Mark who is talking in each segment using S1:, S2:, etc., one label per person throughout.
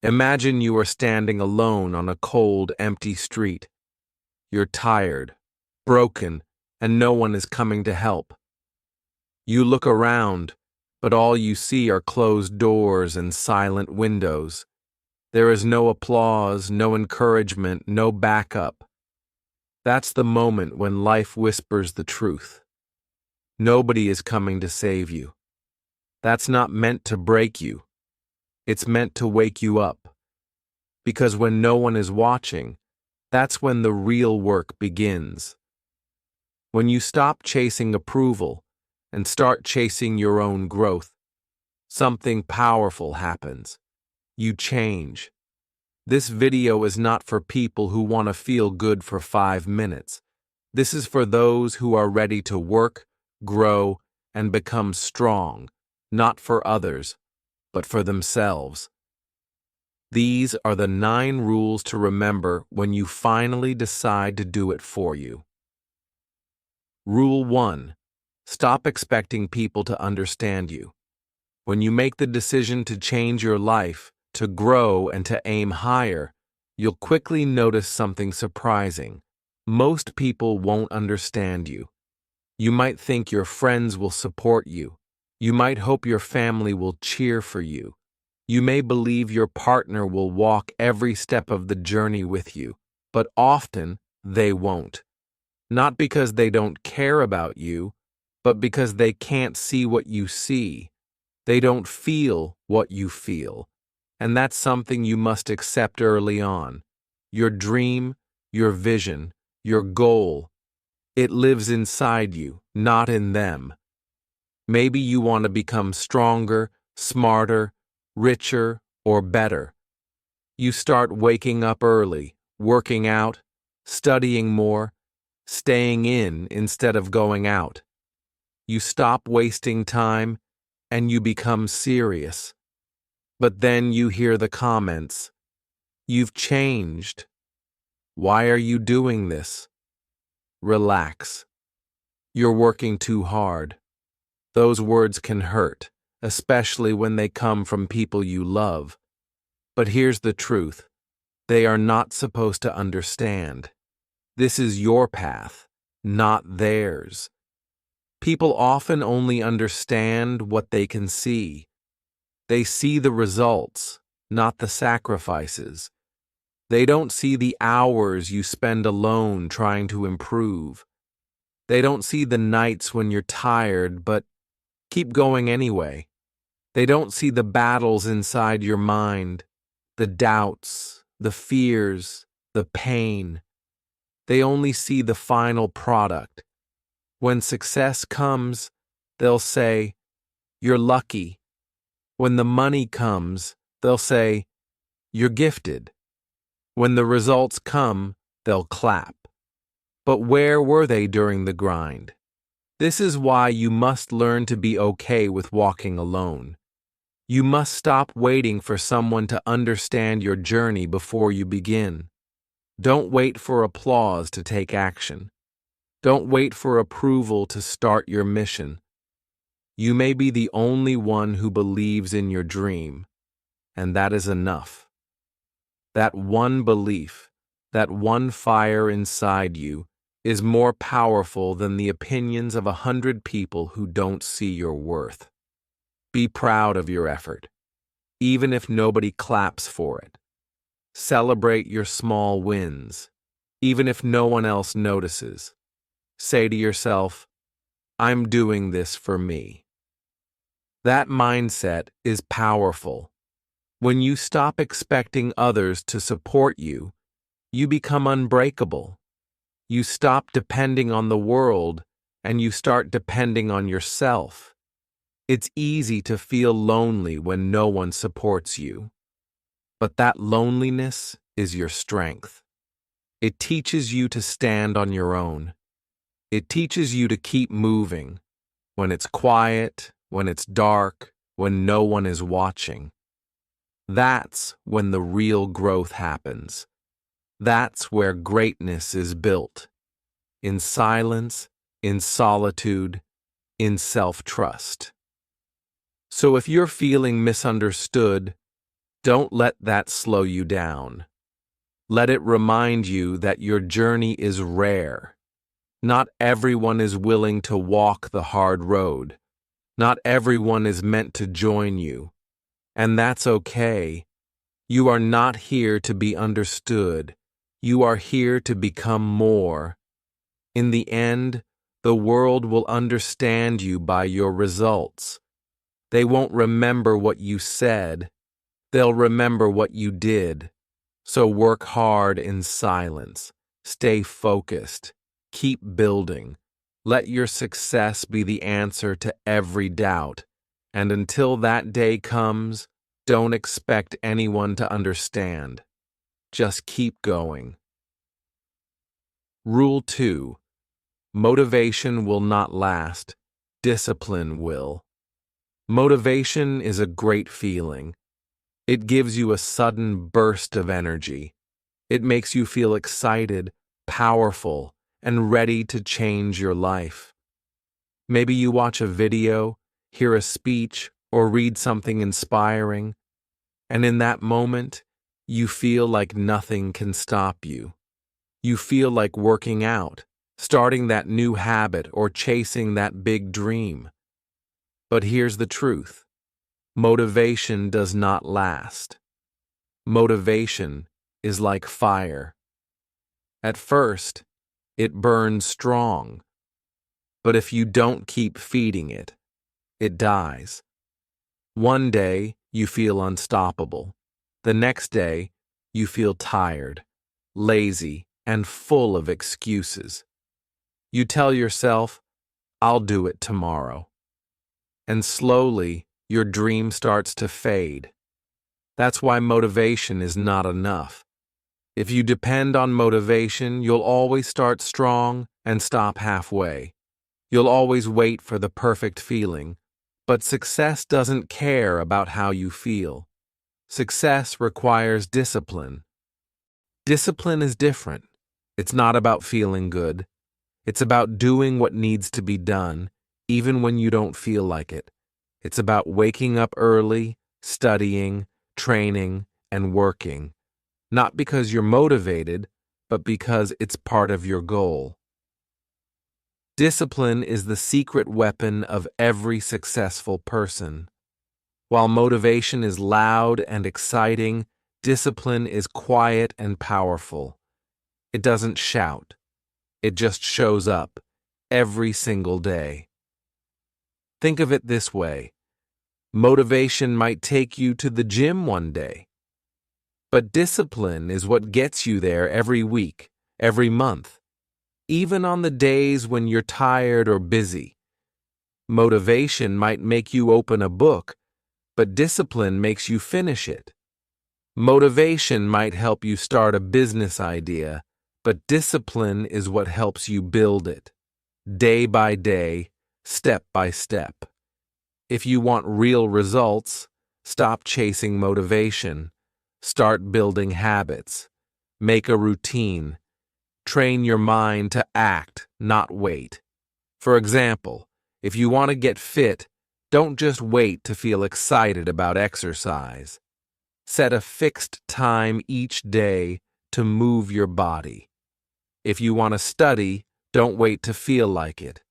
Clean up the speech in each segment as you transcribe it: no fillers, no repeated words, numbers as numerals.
S1: Imagine you are standing alone on a cold, empty street. You're tired, broken, and no one is coming to help. You look around, but all you see are closed doors and silent windows. There is no applause, no encouragement, no backup. That's the moment when life whispers the truth. Nobody is coming to save you. That's not meant to break you. It's meant to wake you up. Because when no one is watching, that's when the real work begins. When you stop chasing approval and start chasing your own growth, something powerful happens. You change. This video is not for people who want to feel good for 5 minutes. This is for those who are ready to work, grow, and become strong, not for others, but for themselves. These are the 9 rules to remember when you finally decide to do it for you. Rule 1. Stop expecting people to understand you. When you make the decision to change your life, to grow and to aim higher, you'll quickly notice something surprising. Most people won't understand you. You might think your friends will support you. You might hope your family will cheer for you. You may believe your partner will walk every step of the journey with you, but often they won't. Not because they don't care about you, but because they can't see what you see. They don't feel what you feel. And that's something you must accept early on. Your dream, your vision, your goal, it lives inside you, not in them. Maybe you want to become stronger, smarter, richer, or better. You start waking up early, working out, studying more, staying in instead of going out. You stop wasting time, and you become serious. But then you hear the comments. You've changed. Why are you doing this? Relax. You're working too hard. Those words can hurt, especially when they come from people you love. But here's the truth. They are not supposed to understand. This is your path, not theirs. People often only understand what they can see. They see the results, not the sacrifices. They don't see the hours you spend alone trying to improve. They don't see the nights when you're tired but keep going anyway. They don't see the battles inside your mind, the doubts, the fears, the pain. They only see the final product. When success comes, they'll say, "You're lucky." When the money comes, they'll say, "You're gifted." When the results come, they'll clap. But where were they during the grind? This is why you must learn to be okay with walking alone. You must stop waiting for someone to understand your journey before you begin. Don't wait for applause to take action. Don't wait for approval to start your mission. You may be the only one who believes in your dream, and that is enough. That one belief, that one fire inside you, is more powerful than the opinions of 100 people who don't see your worth. Be proud of your effort, even if nobody claps for it. Celebrate your small wins, even if no one else notices. Say to yourself, "I'm doing this for me." That mindset is powerful. When you stop expecting others to support you, you become unbreakable. You stop depending on the world, and you start depending on yourself. It's easy to feel lonely when no one supports you. But that loneliness is your strength. It teaches you to stand on your own. It teaches you to keep moving when it's quiet, when it's dark, when no one is watching. That's when the real growth happens. That's where greatness is built. In silence, in solitude, in self-trust. So if you're feeling misunderstood, Don't let that slow you down. Let it remind you that your journey is rare. Not everyone is willing to walk the hard road. Not everyone is meant to join you. And that's okay. You are not here to be understood. You are here to become more. In the end, the world will understand you by your results. They won't remember what you said. They'll remember what you did. So work hard in silence. Stay focused. Keep building. Let your success be the answer to every doubt. And until that day comes, don't expect anyone to understand. Just keep going. Rule 2. Motivation will not last. Discipline will. Motivation is a great feeling. It gives you a sudden burst of energy. It makes you feel excited, powerful, and ready to change your life. Maybe you watch a video, hear a speech, or read something inspiring, and in that moment, you feel like nothing can stop you. You feel like working out, starting that new habit, or chasing that big dream. But here's the truth. Motivation does not last. Motivation is like fire. At first, it burns strong. But if you don't keep feeding it, it dies. One day, you feel unstoppable. The next day, you feel tired, lazy, and full of excuses. You tell yourself, "I'll do it tomorrow." And slowly, your dream starts to fade. That's why motivation is not enough. If you depend on motivation, you'll always start strong and stop halfway. You'll always wait for the perfect feeling. But success doesn't care about how you feel. Success requires discipline. Discipline is different. It's not about feeling good. It's about doing what needs to be done, even when you don't feel like it. It's about waking up early, studying, training, and working. Not because you're motivated, but because it's part of your goal. Discipline is the secret weapon of every successful person. While motivation is loud and exciting, discipline is quiet and powerful. It doesn't shout. It just shows up every single day. Think of it this way. Motivation might take you to the gym one day, but discipline is what gets you there every week, every month. Even on the days when you're tired or busy. Motivation might make you open a book, but discipline makes you finish it. Motivation might help you start a business idea, but discipline is what helps you build it. Day by day, step by step. If you want real results, stop chasing motivation. Start building habits. Make a routine. Train your mind to act, not wait. For example, if you want to get fit, don't just wait to feel excited about exercise. Set a fixed time each day to move your body. If you want to study, don't wait to feel like it.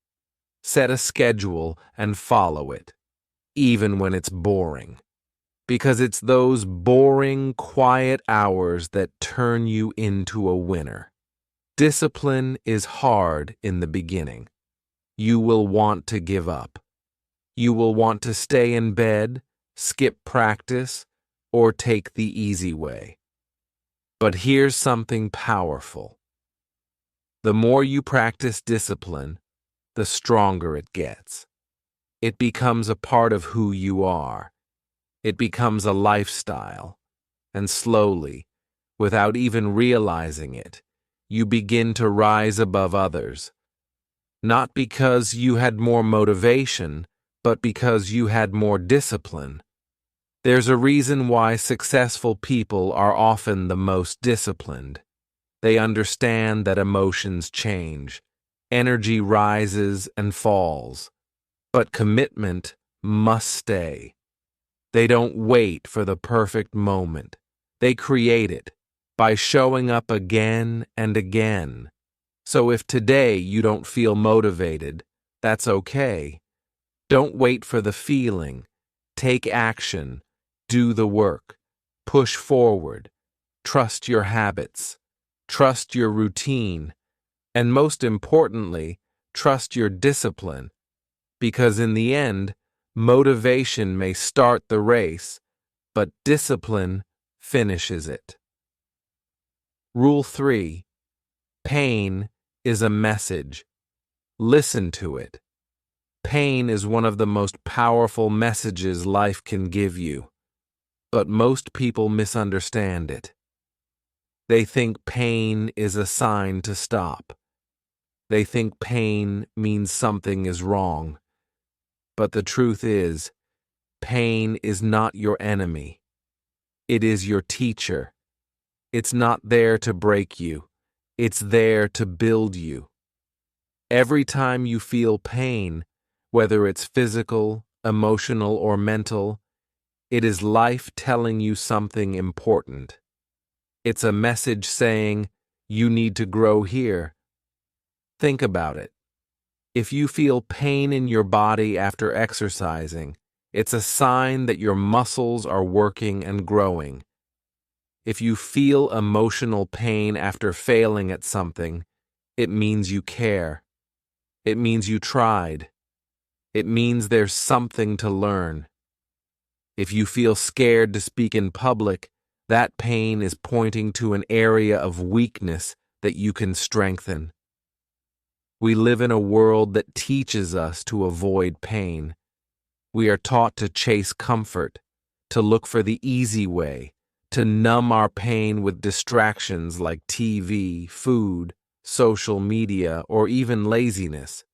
S1: Set a schedule and follow it, even when it's boring. Because it's those boring, quiet hours that turn you into a winner. Discipline is hard in the beginning. You will want to give up. You will want to stay in bed, skip practice, or take the easy way. But here's something powerful. The more you practice discipline, the stronger it gets. It becomes a part of who you are. It becomes a lifestyle. And slowly, without even realizing it, you begin to rise above others. Not because you had more motivation, but because you had more discipline. There's a reason why successful people are often the most disciplined. They understand that emotions change, energy rises and falls, but commitment must stay. They don't wait for the perfect moment. They create it by showing up again and again. So if today you don't feel motivated, that's okay. Don't wait for the feeling. Take action. Do the work. Push forward. Trust your habits. Trust your routine. And most importantly, trust your discipline. Because in the end, motivation may start the race, but discipline finishes it. Rule 3. Pain is a message. Listen to it. Pain is one of the most powerful messages life can give you, but most people misunderstand it. They think pain is a sign to stop. They think pain means something is wrong. But the truth is, pain is not your enemy. It is your teacher. It's not there to break you. It's there to build you. Every time you feel pain, whether it's physical, emotional, or mental, it is life telling you something important. It's a message saying, you need to grow here. Think about it. If you feel pain in your body after exercising, it's a sign that your muscles are working and growing. If you feel emotional pain after failing at something, it means you care. It means you tried. It means there's something to learn. If you feel scared to speak in public, that pain is pointing to an area of weakness that you can strengthen. We live in a world that teaches us to avoid pain. We are taught to chase comfort, to look for the easy way, to numb our pain with distractions like TV, food, social media, or even laziness.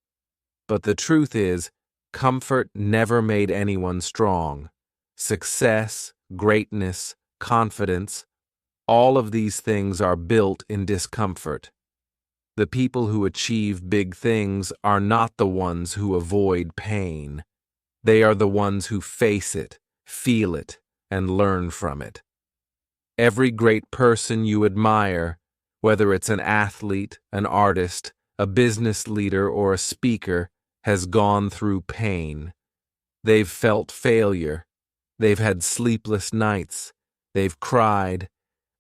S1: But the truth is, comfort never made anyone strong. Success, greatness, confidence, all of these things are built in discomfort. The people who achieve big things are not the ones who avoid pain. They are the ones who face it, feel it, and learn from it. Every great person you admire, whether it's an athlete, an artist, a business leader, or a speaker, has gone through pain. They've felt failure. They've had sleepless nights. They've cried.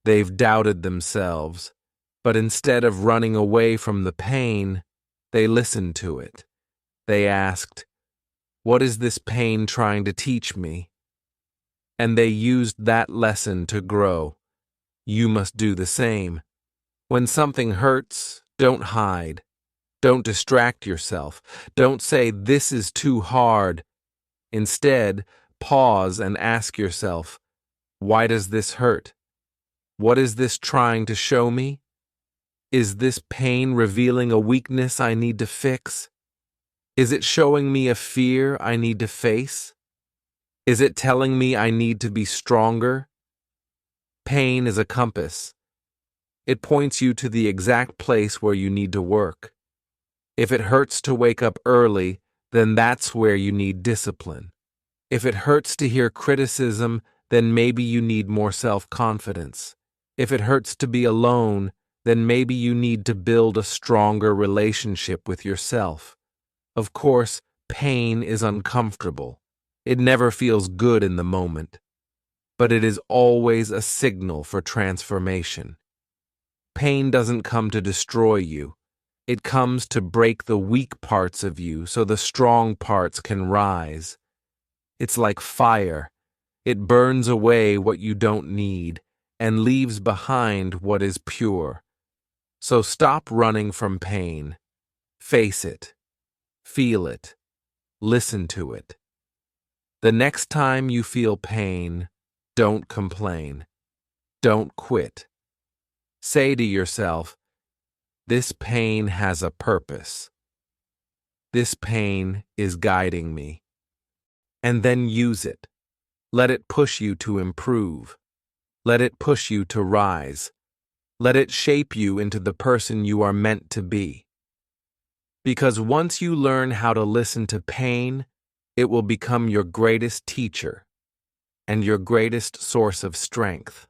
S1: They've doubted themselves. But instead of running away from the pain, they listened to it. They asked, "What is this pain trying to teach me?" And they used that lesson to grow. You must do the same. When something hurts, don't hide. Don't distract yourself. Don't say, "This is too hard." Instead, pause and ask yourself, "Why does this hurt? What is this trying to show me? Is this pain revealing a weakness I need to fix? Is it showing me a fear I need to face? Is it telling me I need to be stronger?" Pain is a compass. It points you to the exact place where you need to work. If it hurts to wake up early, then that's where you need discipline. If it hurts to hear criticism, then maybe you need more self-confidence. If it hurts to be alone, then maybe you need to build a stronger relationship with yourself. Of course, pain is uncomfortable. It never feels good in the moment. But it is always a signal for transformation. Pain doesn't come to destroy you. It comes to break the weak parts of you so the strong parts can rise. It's like fire. It burns away what you don't need and leaves behind what is pure. So stop running from pain. Face it. Feel it. Listen to it. The next time you feel pain, don't complain. Don't quit. Say to yourself, "This pain has a purpose. This pain is guiding me." And then use it. Let it push you to improve. Let it push you to rise. Let it shape you into the person you are meant to be. Because once you learn how to listen to pain, it will become your greatest teacher. and your greatest source of strength.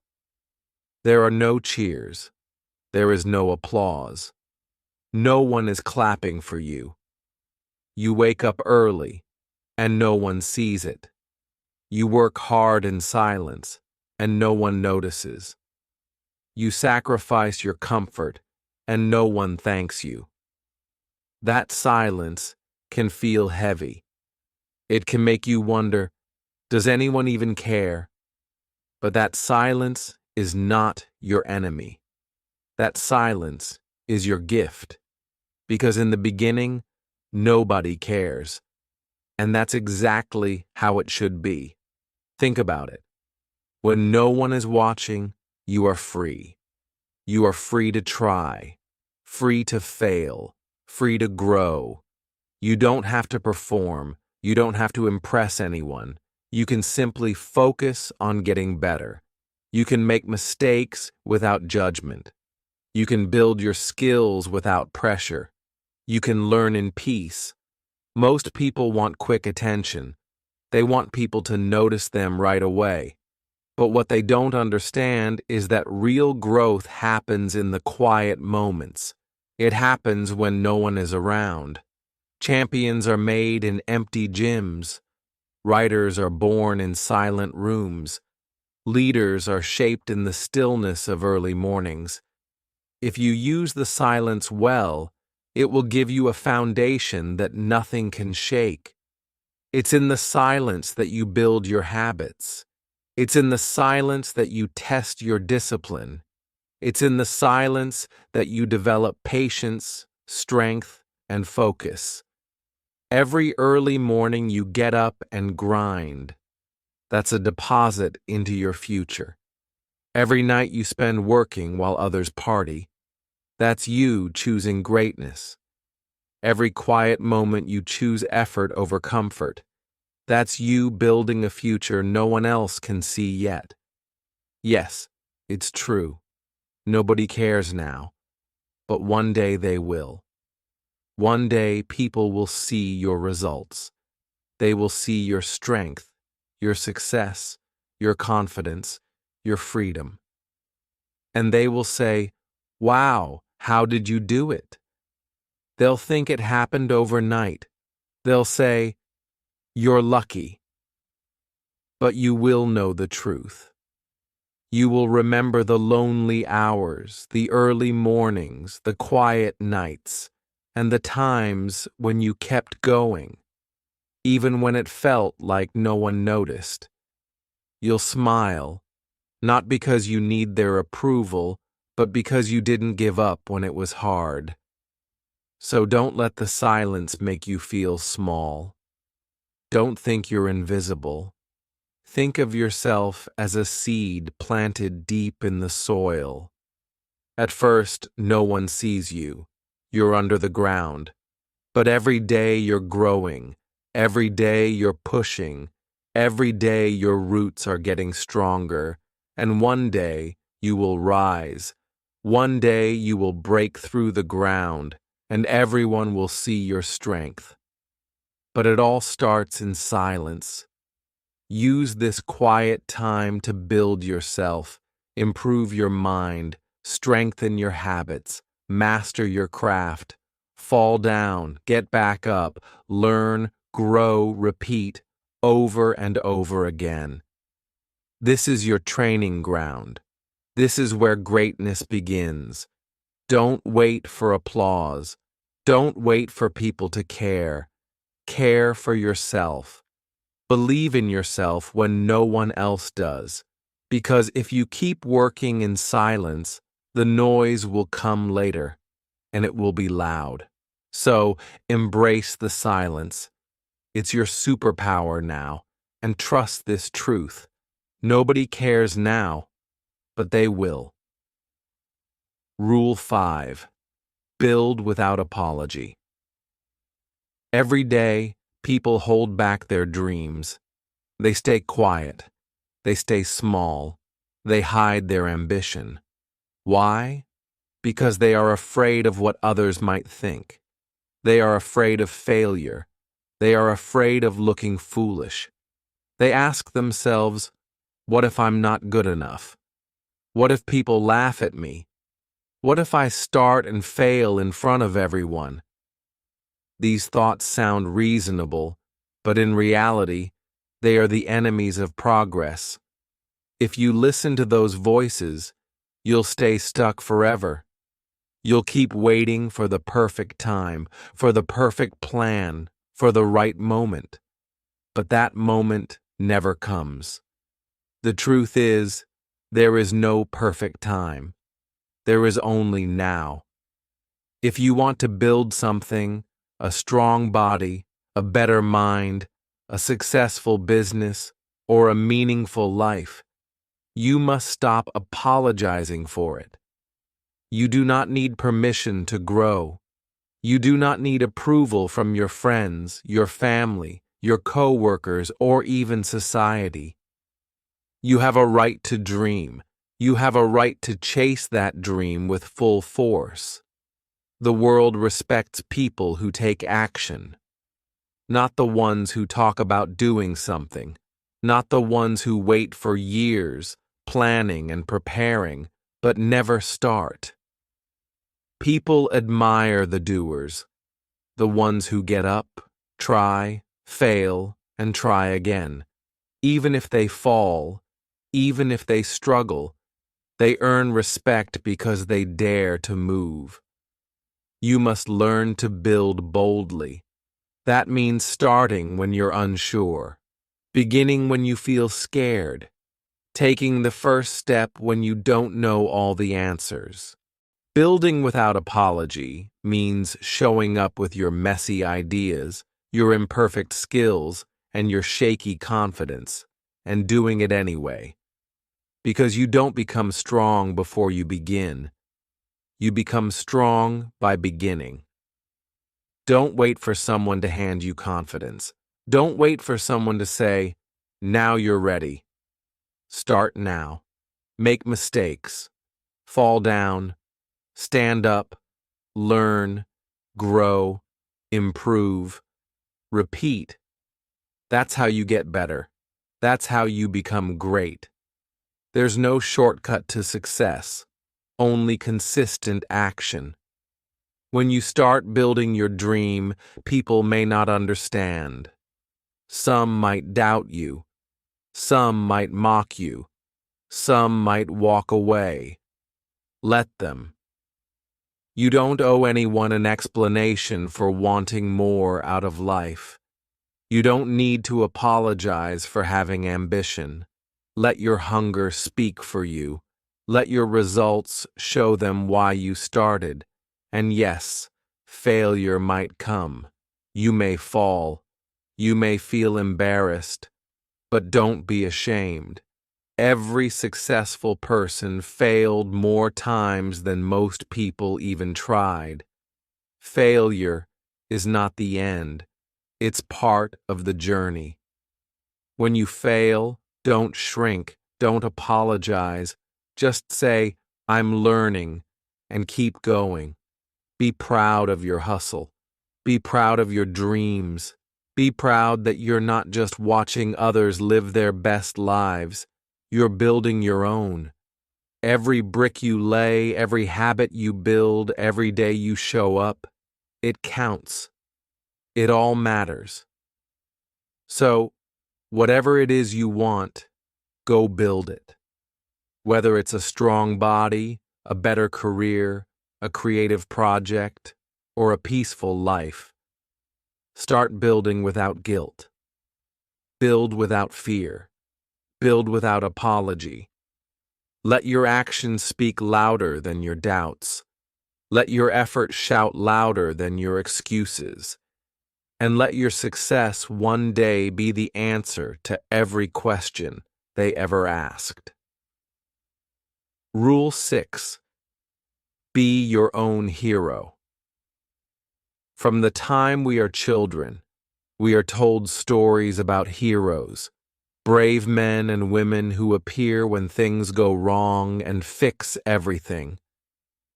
S1: There are no cheers. There is no applause. No one is clapping for you. You wake up early, and no one sees it. You work hard in silence, and no one notices. You sacrifice your comfort, and no one thanks you. That silence can feel heavy. It can make you wonder, does anyone even care? But that silence is not your enemy. That silence is your gift. Because in the beginning, nobody cares. And that's exactly how it should be. Think about it. When no one is watching, you are free. You are free to try, free to fail, free to grow. You don't have to perform. You don't have to impress anyone. You can simply focus on getting better. You can make mistakes without judgment. You can build your skills without pressure. You can learn in peace. Most people want quick attention. They want people to notice them right away. But what they don't understand is that real growth happens in the quiet moments. It happens when no one is around. Champions are made in empty gyms. Writers are born in silent rooms. Leaders are shaped in the stillness of early mornings. If you use the silence well, it will give you a foundation that nothing can shake. It's in the silence that you build your habits. It's in the silence that you test your discipline. It's in the silence that you develop patience, strength, and focus. Every early morning you get up and grind. That's a deposit into your future. Every night you spend working while others party. That's you choosing greatness. Every quiet moment you choose effort over comfort. That's you building a future no one else can see yet. Yes, it's true. Nobody cares now. But one day they will. One day people will see your results. They will see your strength, your success, your confidence, your freedom. And they will say, "Wow, how did you do it?" They'll think it happened overnight. They'll say, "You're lucky." But you will know the truth. You will remember the lonely hours, the early mornings, the quiet nights, and the times when you kept going, even when it felt like no one noticed. You'll smile, not because you need their approval, but because you didn't give up when it was hard. So don't let the silence make you feel small. Don't think you're invisible. Think of yourself as a seed planted deep in the soil. At first, no one sees you. You're under the ground. But every day you're growing. Every day you're pushing. Every day your roots are getting stronger. And one day you will rise. One day you will break through the ground, and everyone will see your strength. But it all starts in silence. Use this quiet time to build yourself, improve your mind, strengthen your habits, master your craft, fall down, get back up, learn, grow, repeat, over and over again. This is your training ground. This is where greatness begins. Don't wait for applause. Don't wait for people to care. Care for yourself. Believe in yourself when no one else does. Because if you keep working in silence, the noise will come later, and it will be loud. So embrace the silence. It's your superpower now, and trust this truth. Nobody cares now, but they will. Rule 5. Build without apology. Every day, people hold back their dreams. They stay quiet. They stay small. They hide their ambition. Why? Because they are afraid of what others might think. They are afraid of failure. They are afraid of looking foolish. They ask themselves, What if I'm not good enough? What if people laugh at me? What if I start and fail in front of everyone? These thoughts sound reasonable, but in reality, they are the enemies of progress. If you listen to those voices, you'll stay stuck forever. You'll keep waiting for the perfect time, for the perfect plan, for the right moment. But that moment never comes. The truth is, there is no perfect time. There is only now. If you want to build something, a strong body, a better mind, a successful business, or a meaningful life, you must stop apologizing for it. You do not need permission to grow. You do not need approval from your friends, your family, your co-workers, or even society. You have a right to dream. You have a right to chase that dream with full force. The world respects people who take action, not the ones who talk about doing something, not the ones who wait for years, planning and preparing, but never start. People admire the doers, the ones who get up, try, fail, and try again. Even if they fall, even if they struggle, they earn respect because they dare to move. You must learn to build boldly. That means starting when you're unsure, beginning when you feel scared, taking the first step when you don't know all the answers. Building without apology means showing up with your messy ideas, your imperfect skills, and your shaky confidence, and doing it anyway. Because you don't become strong before you begin. You become strong by beginning. Don't wait for someone to hand you confidence. Don't wait for someone to say, "Now you're ready." Start now. Make mistakes. Fall down. Stand up. Learn. Grow. Improve. Repeat. That's how you get better. That's how you become great. There's no shortcut to success. Only consistent action. When you start building your dream, people may not understand. Some might doubt you. Some might mock you. Some might walk away. Let them. You don't owe anyone an explanation for wanting more out of life. You don't need to apologize for having ambition. Let your hunger speak for you. Let your results show them why you started. And yes, failure might come. You may fall. You may feel embarrassed. But don't be ashamed. Every successful person failed more times than most people even tried. Failure is not the end. It's part of the journey. When you fail, don't shrink, don't apologize. Just say, "I'm learning," and keep going. Be proud of your hustle. Be proud of your dreams. Be proud that you're not just watching others live their best lives. You're building your own. Every brick you lay, every habit you build, every day you show up, it counts. It all matters. So, whatever it is you want, go build it. Whether it's a strong body, a better career, a creative project, or a peaceful life, start building without guilt. Build without fear. Build without apology. Let your actions speak louder than your doubts. Let your effort shout louder than your excuses. And let your success one day be the answer to every question they ever asked. Rule 6. Be your own hero. From the time we are children, we are told stories about heroes, brave men and women who appear when things go wrong and fix everything.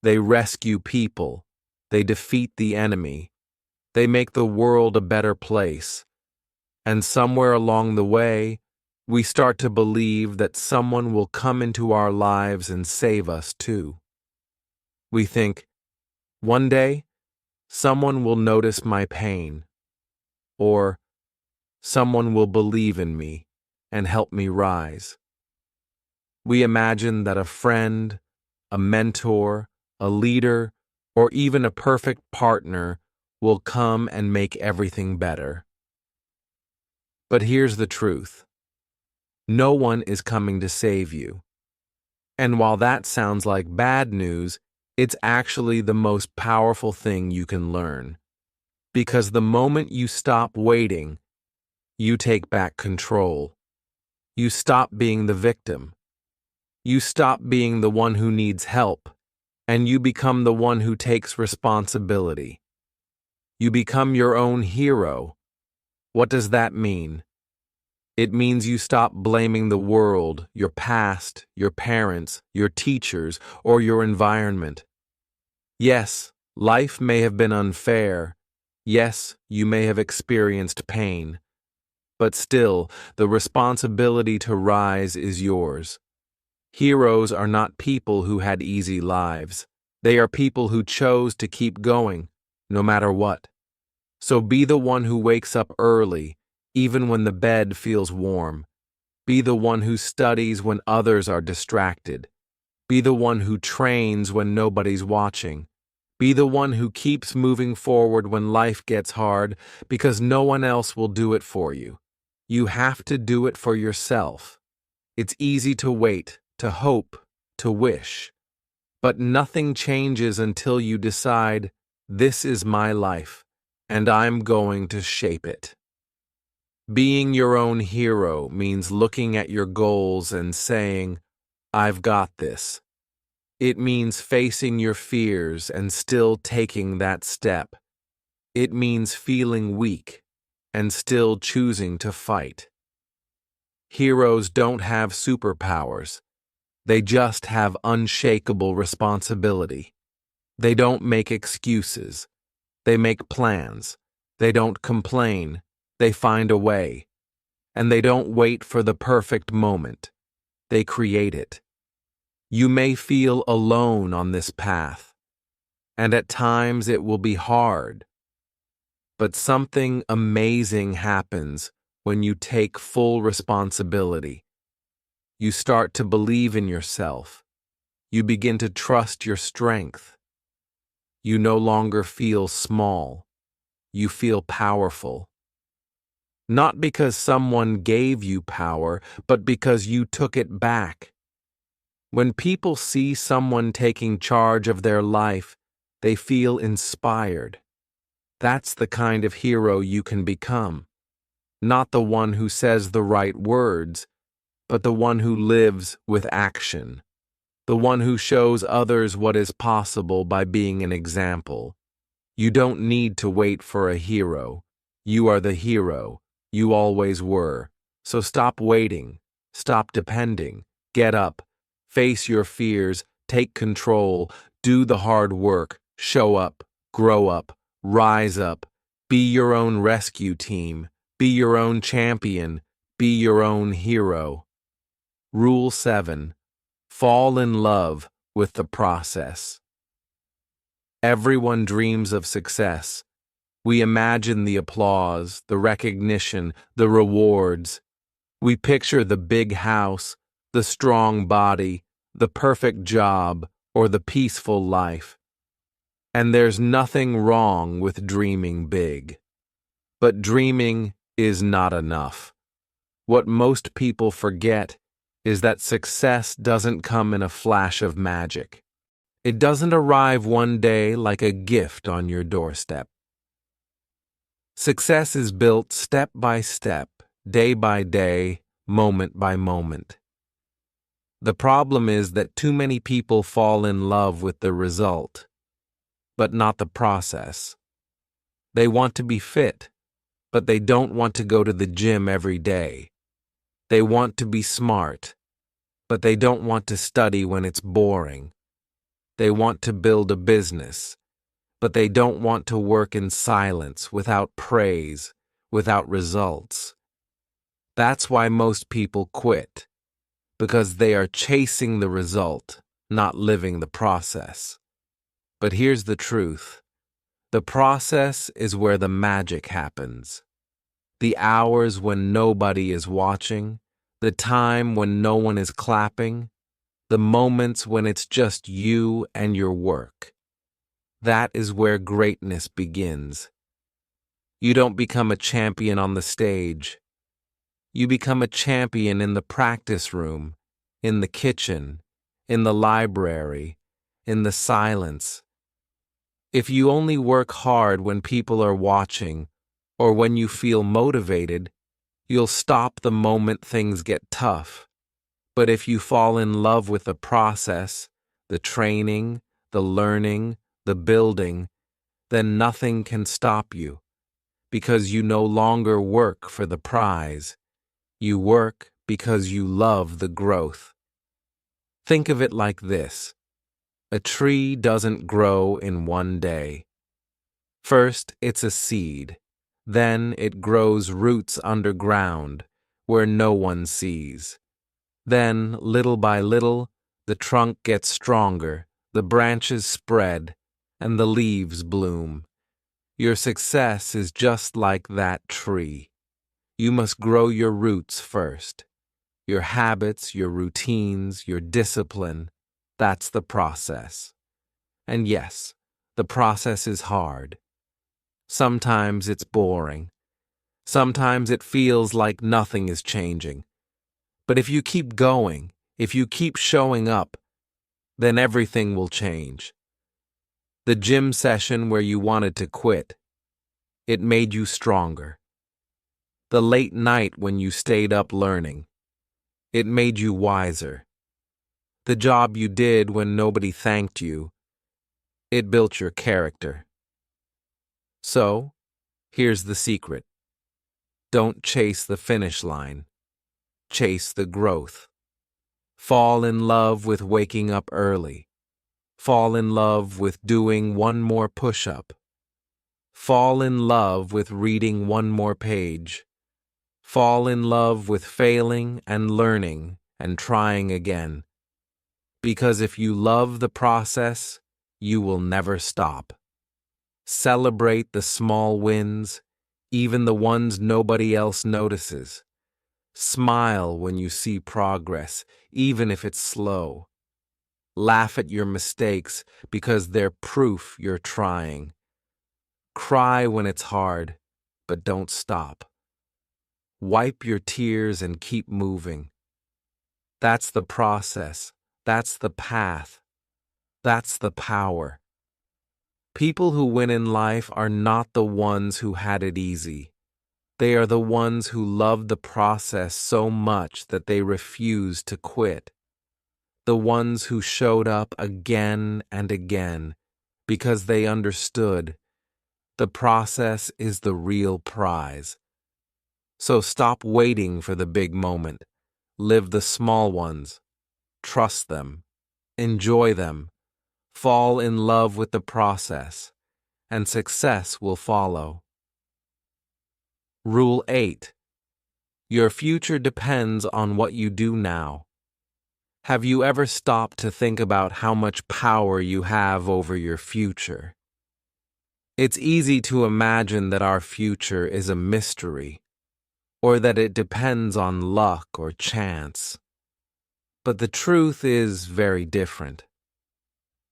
S1: They rescue people. They defeat the enemy. They make the world a better place. And somewhere along the way, We start to believe that someone will come into our lives and save us too. We think, one day, someone will notice my pain, or someone will believe in me and help me rise. We imagine that a friend, a mentor, a leader, or even a perfect partner will come and make everything better. But here's the truth. No one is coming to save you. And while that sounds like bad news, it's actually the most powerful thing you can learn. Because the moment you stop waiting, you take back control. You stop being the victim. You stop being the one who needs help, and you become the one who takes responsibility. You become your own hero. What does that mean? It means you stop blaming the world, your past, your parents, your teachers, or your environment. Yes, life may have been unfair. Yes, you may have experienced pain. But still, the responsibility to rise is yours. Heroes are not people who had easy lives. They are people who chose to keep going, no matter what. So be the one who wakes up early, even when the bed feels warm. Be the one who studies when others are distracted. Be the one who trains when nobody's watching. Be the one who keeps moving forward when life gets hard, because no one else will do it for you. You have to do it for yourself. It's easy to wait, to hope, to wish. But nothing changes until you decide, this is my life, and I'm going to shape it. Being your own hero means looking at your goals and saying, I've got this. It means facing your fears and still taking that step. It means feeling weak and still choosing to fight. Heroes don't have superpowers. They just have unshakable responsibility. They don't make excuses. They make plans. They don't complain. They find a way. And they don't wait for the perfect moment. They create it. You may feel alone on this path, and at times it will be hard. But something amazing happens when you take full responsibility. You start to believe in yourself. You begin to trust your strength. You no longer feel small. You feel powerful. Not because someone gave you power, but because you took it back. When people see someone taking charge of their life, they feel inspired. That's the kind of hero you can become. Not the one who says the right words, but the one who lives with action. The one who shows others what is possible by being an example. You don't need to wait for a hero. You are the hero. You always were. So stop waiting. Stop depending. Get up. Face your fears. Take control. Do the hard work. Show up. Grow up. Rise up. Be your own rescue team. Be your own champion. Be your own hero. Rule 7. Fall in love with the process. Everyone dreams of success. We imagine the applause, the recognition, the rewards. We picture the big house, the strong body, the perfect job, or the peaceful life. And there's nothing wrong with dreaming big. But dreaming is not enough. What most people forget is that success doesn't come in a flash of magic. It doesn't arrive one day like a gift on your doorstep. Success is built step by step, day by day, moment by moment. The problem is that too many people fall in love with the result, but not the process. They want to be fit, but they don't want to go to the gym every day. They want to be smart, but they don't want to study when it's boring. They want to build a business, but they don't want to work in silence, without praise, without results. That's why most people quit, because they are chasing the result, not living the process. But here's the truth. The process is where the magic happens. The hours when nobody is watching, the time when no one is clapping, the moments when it's just you and your work. That is where greatness begins. You don't become a champion on the stage. You become a champion in the practice room, in the kitchen, in the library, in the silence. If you only work hard when people are watching, or when you feel motivated, you'll stop the moment things get tough. But if you fall in love with the process, the training, the learning, the building, then nothing can stop you, because you no longer work for the prize. You work because you love the growth. Think of it like this. A tree doesn't grow in one day. First, it's a seed. Then it grows roots underground, where no one sees. Then, little by little, the trunk gets stronger, the branches spread, and the leaves bloom. Your success is just like that tree. You must grow your roots first. Your habits, your routines, your discipline, that's the process. And yes, the process is hard. Sometimes it's boring. Sometimes it feels like nothing is changing. But if you keep going, if you keep showing up, then everything will change. The gym session where you wanted to quit, it made you stronger. The late night when you stayed up learning, it made you wiser. The job you did when nobody thanked you, it built your character. So, here's the secret. Don't chase the finish line. Chase the growth. Fall in love with waking up early. Fall in love with doing one more push-up. Fall in love with reading one more page. Fall in love with failing and learning and trying again. Because if you love the process, you will never stop. Celebrate the small wins, even the ones nobody else notices. Smile when you see progress, even if it's slow. Laugh at your mistakes because they're proof you're trying. Cry when it's hard, but don't stop. Wipe your tears and keep moving. That's the process. That's the path. That's the power. People who win in life are not the ones who had it easy. They are the ones who loved the process so much that they refused to quit. The ones who showed up again and again because they understood the process is the real prize. So stop waiting for the big moment. Live the small ones. Trust them. Enjoy them. Fall in love with the process, and success will follow. Rule 8. Your future depends on what you do now. Have you ever stopped to think about how much power you have over your future? It's easy to imagine that our future is a mystery, or that it depends on luck or chance. But the truth is very different.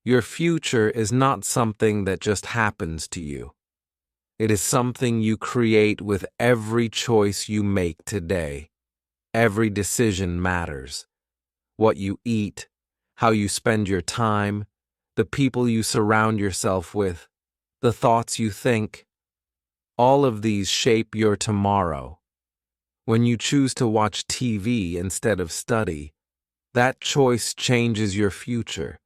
S1: Your future is not something that just happens to you. It is something you create with every choice you make today. Every decision matters. What you eat, how you spend your time, the people you surround yourself with, the thoughts you think, all of these shape your tomorrow. When you choose to watch TV instead of study, that choice changes your future.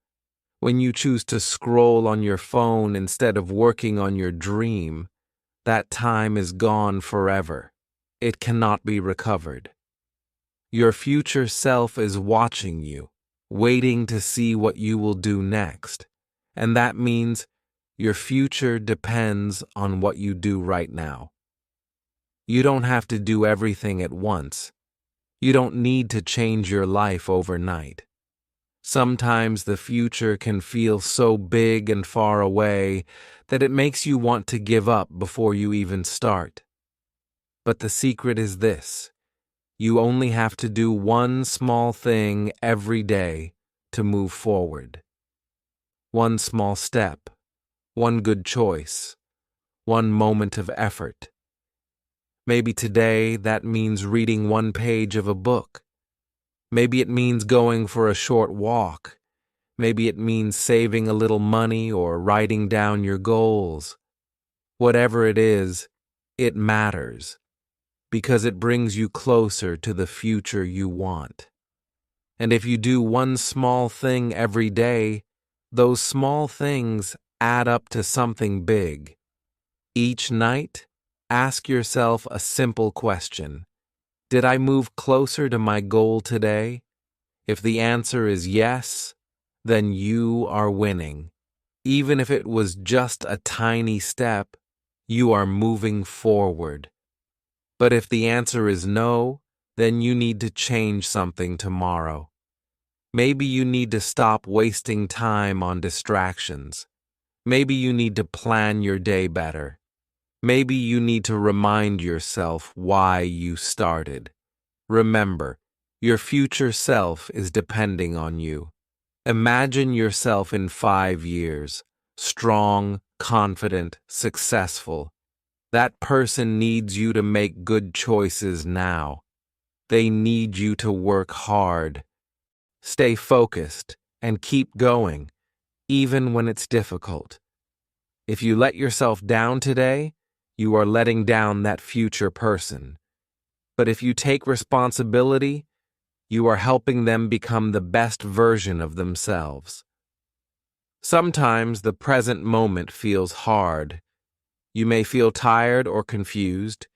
S1: When you choose to scroll on your phone instead of working on your dream, that time is gone forever. It cannot be recovered. Your future self is watching you, waiting to see what you will do next. And that means your future depends on what you do right now. You don't have to do everything at once. You don't need to change your life overnight. Sometimes the future can feel so big and far away that it makes you want to give up before you even start. But the secret is this: you only have to do one small thing every day to move forward. One small step, one good choice, one moment of effort. Maybe today that means reading one page of a book. Maybe it means going for a short walk. Maybe it means saving a little money or writing down your goals. Whatever it is, it matters, because it brings you closer to the future you want. And if you do one small thing every day, those small things add up to something big. Each night, ask yourself a simple question. Did I move closer to my goal today? If the answer is yes, then you are winning. Even if it was just a tiny step, you are moving forward. But if the answer is no, then you need to change something tomorrow. Maybe you need to stop wasting time on distractions. Maybe you need to plan your day better. Maybe you need to remind yourself why you started. Remember, your future self is depending on you. Imagine yourself in 5 years, strong, confident, successful. That person needs you to make good choices now. They need you to work hard. Stay focused and keep going, even when it's difficult. If you let yourself down today, you are letting down that future person. But if you take responsibility, you are helping them become the best version of themselves. Sometimes the present moment feels hard. You may feel tired or confused.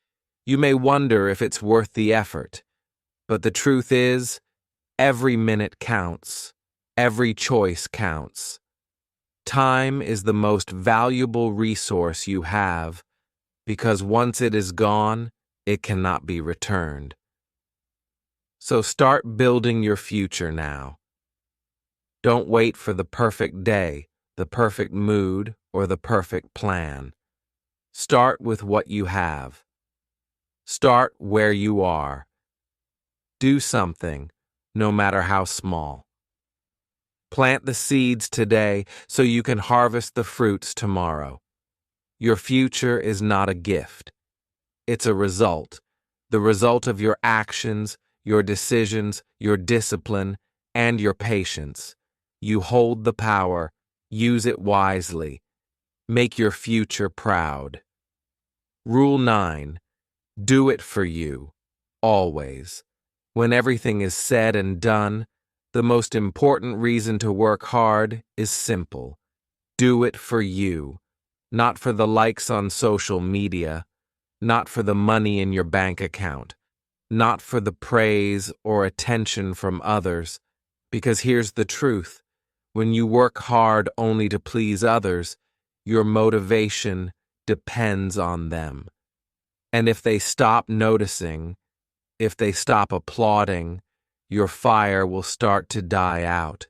S1: You may wonder if it's worth the effort. But the truth is, every minute counts. Every choice counts. Time is the most valuable resource you have, because once it is gone, it cannot be returned. So start building your future now. Don't wait for the perfect day, the perfect mood, or the perfect plan. Start with what you have. Start where you are. Do something, no matter how small. Plant the seeds today so you can harvest the fruits tomorrow. Your future is not a gift. It's a result. The result of your actions, your decisions, your discipline, and your patience. You hold the power. Use it wisely. Make your future proud. Rule 9. Do it for you. Always. When everything is said and done, the most important reason to work hard is simple. Do it for you. Not for the likes on social media. Not for the money in your bank account. Not for the praise or attention from others. Because here's the truth. When you work hard only to please others, your motivation depends on them. And if they stop noticing, if they stop applauding, your fire will start to die out.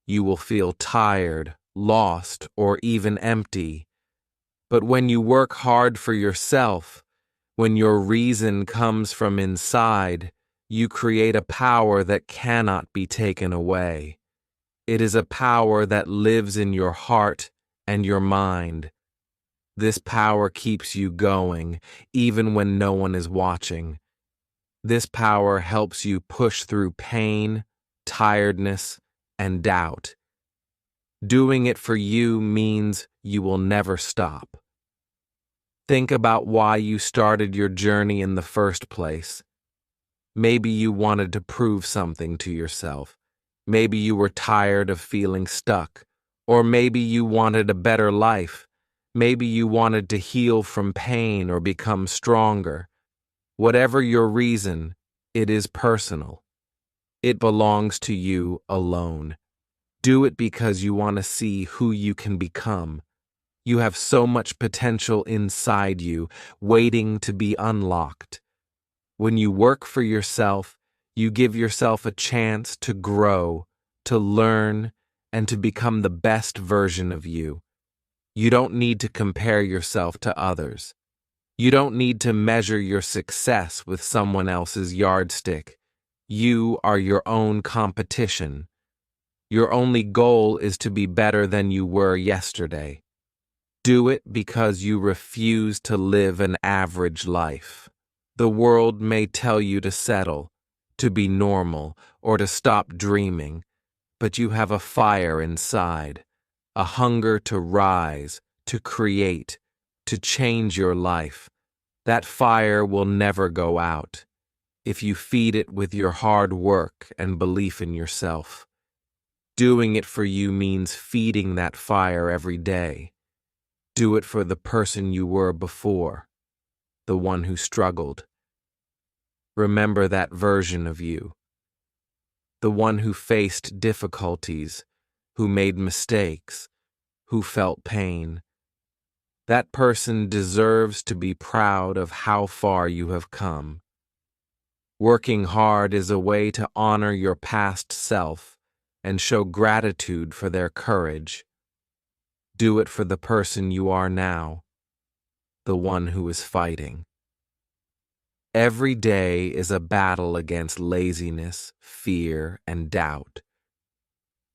S1: You will feel tired, lost, or even empty. But when you work hard for yourself, when your reason comes from inside, you create a power that cannot be taken away. It is a power that lives in your heart and your mind. This power keeps you going, even when no one is watching. This power helps you push through pain, tiredness, and doubt. Doing it for you means you will never stop. Think about why you started your journey in the first place. Maybe you wanted to prove something to yourself. Maybe you were tired of feeling stuck. Or maybe you wanted a better life. Maybe you wanted to heal from pain or become stronger. Whatever your reason, it is personal. It belongs to you alone. Do it because you want to see who you can become. You have so much potential inside you, waiting to be unlocked. When you work for yourself, you give yourself a chance to grow, to learn, and to become the best version of you. You don't need to compare yourself to others. You don't need to measure your success with someone else's yardstick. You are your own competition. Your only goal is to be better than you were yesterday. Do it because you refuse to live an average life. The world may tell you to settle, to be normal, or to stop dreaming, but you have a fire inside, a hunger to rise, to create, to change your life. That fire will never go out if you feed it with your hard work and belief in yourself. Doing it for you means feeding that fire every day. Do it for the person you were before, the one who struggled. Remember that version of you, the one who faced difficulties, who made mistakes, who felt pain. That person deserves to be proud of how far you have come. Working hard is a way to honor your past self and show gratitude for their courage. Do it for the person you are now, the one who is fighting. Every day is a battle against laziness, fear, and doubt.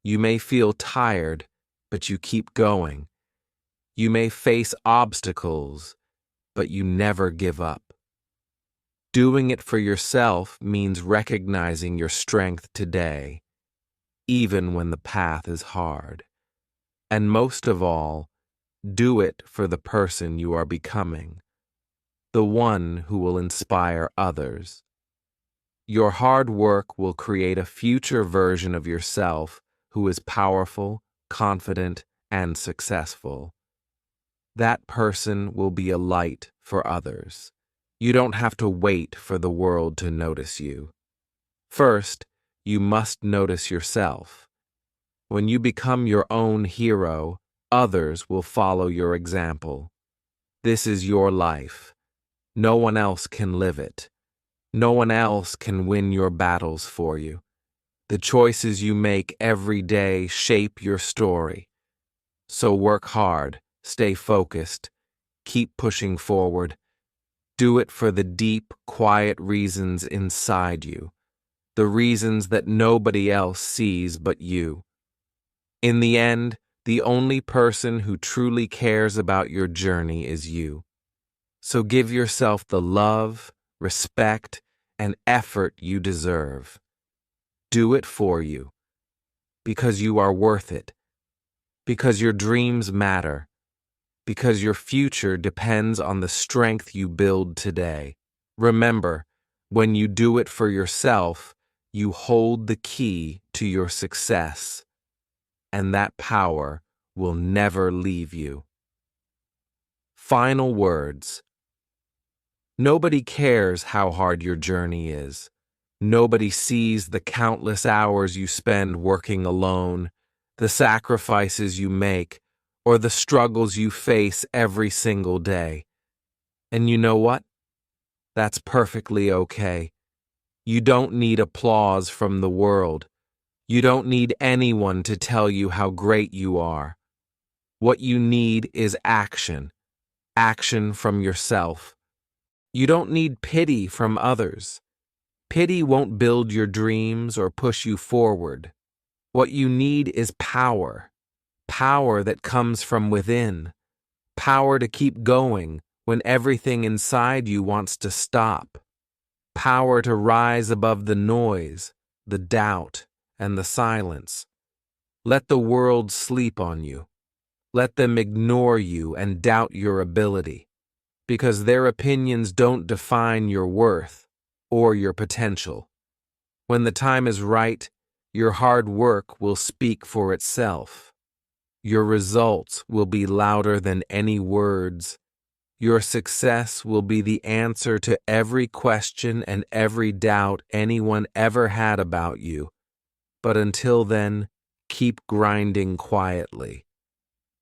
S1: You may feel tired, but you keep going. You may face obstacles, but you never give up. Doing it for yourself means recognizing your strength today, even when the path is hard. And most of all, do it for the person you are becoming, the one who will inspire others. Your hard work will create a future version of yourself who is powerful, confident, and successful. That person will be a light for others. You don't have to wait for the world to notice you. First, you must notice yourself. When you become your own hero, others will follow your example. This is your life. No one else can live it. No one else can win your battles for you. The choices you make every day shape your story. So work hard, stay focused, keep pushing forward. Do it for the deep, quiet reasons inside you, the reasons that nobody else sees but you. In the end, the only person who truly cares about your journey is you. So give yourself the love, respect, and effort you deserve. Do it for you, because you are worth it, because your dreams matter, because your future depends on the strength you build today. Remember, when you do it for yourself, you hold the key to your success, and that power will never leave you. Final words. Nobody cares how hard your journey is. Nobody sees the countless hours you spend working alone, the sacrifices you make, or the struggles you face every single day. And you know what? That's perfectly okay. You don't need applause from the world. You don't need anyone to tell you how great you are. What you need is action. Action from yourself. You don't need pity from others. Pity won't build your dreams or push you forward. What you need is power. Power that comes from within. Power to keep going when everything inside you wants to stop. Power to rise above the noise, the doubt, and the silence. Let the world sleep on you. Let them ignore you and doubt your ability, because their opinions don't define your worth or your potential. When the time is right, your hard work will speak for itself. Your results will be louder than any words. Your success will be the answer to every question and every doubt anyone ever had about you. But until then, keep grinding quietly.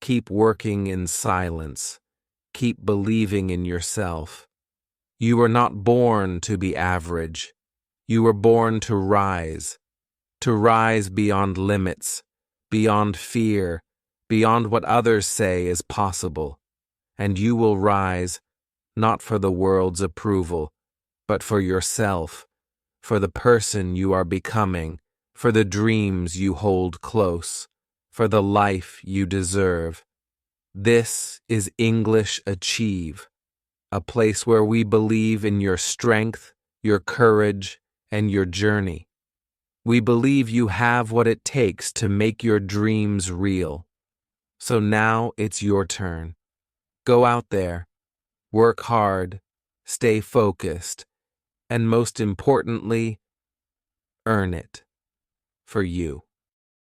S1: Keep working in silence. Keep believing in yourself. You were not born to be average. You were born to rise beyond limits, beyond fear, beyond what others say is possible. And you will rise, not for the world's approval, but for yourself, for the person you are becoming, for the dreams you hold close, for the life you deserve. This is English Achieve, a place where we believe in your strength, your courage, and your journey. We believe you have what it takes to make your dreams real. So now it's your turn. Go out there, work hard, stay focused, and most importantly, earn it for you.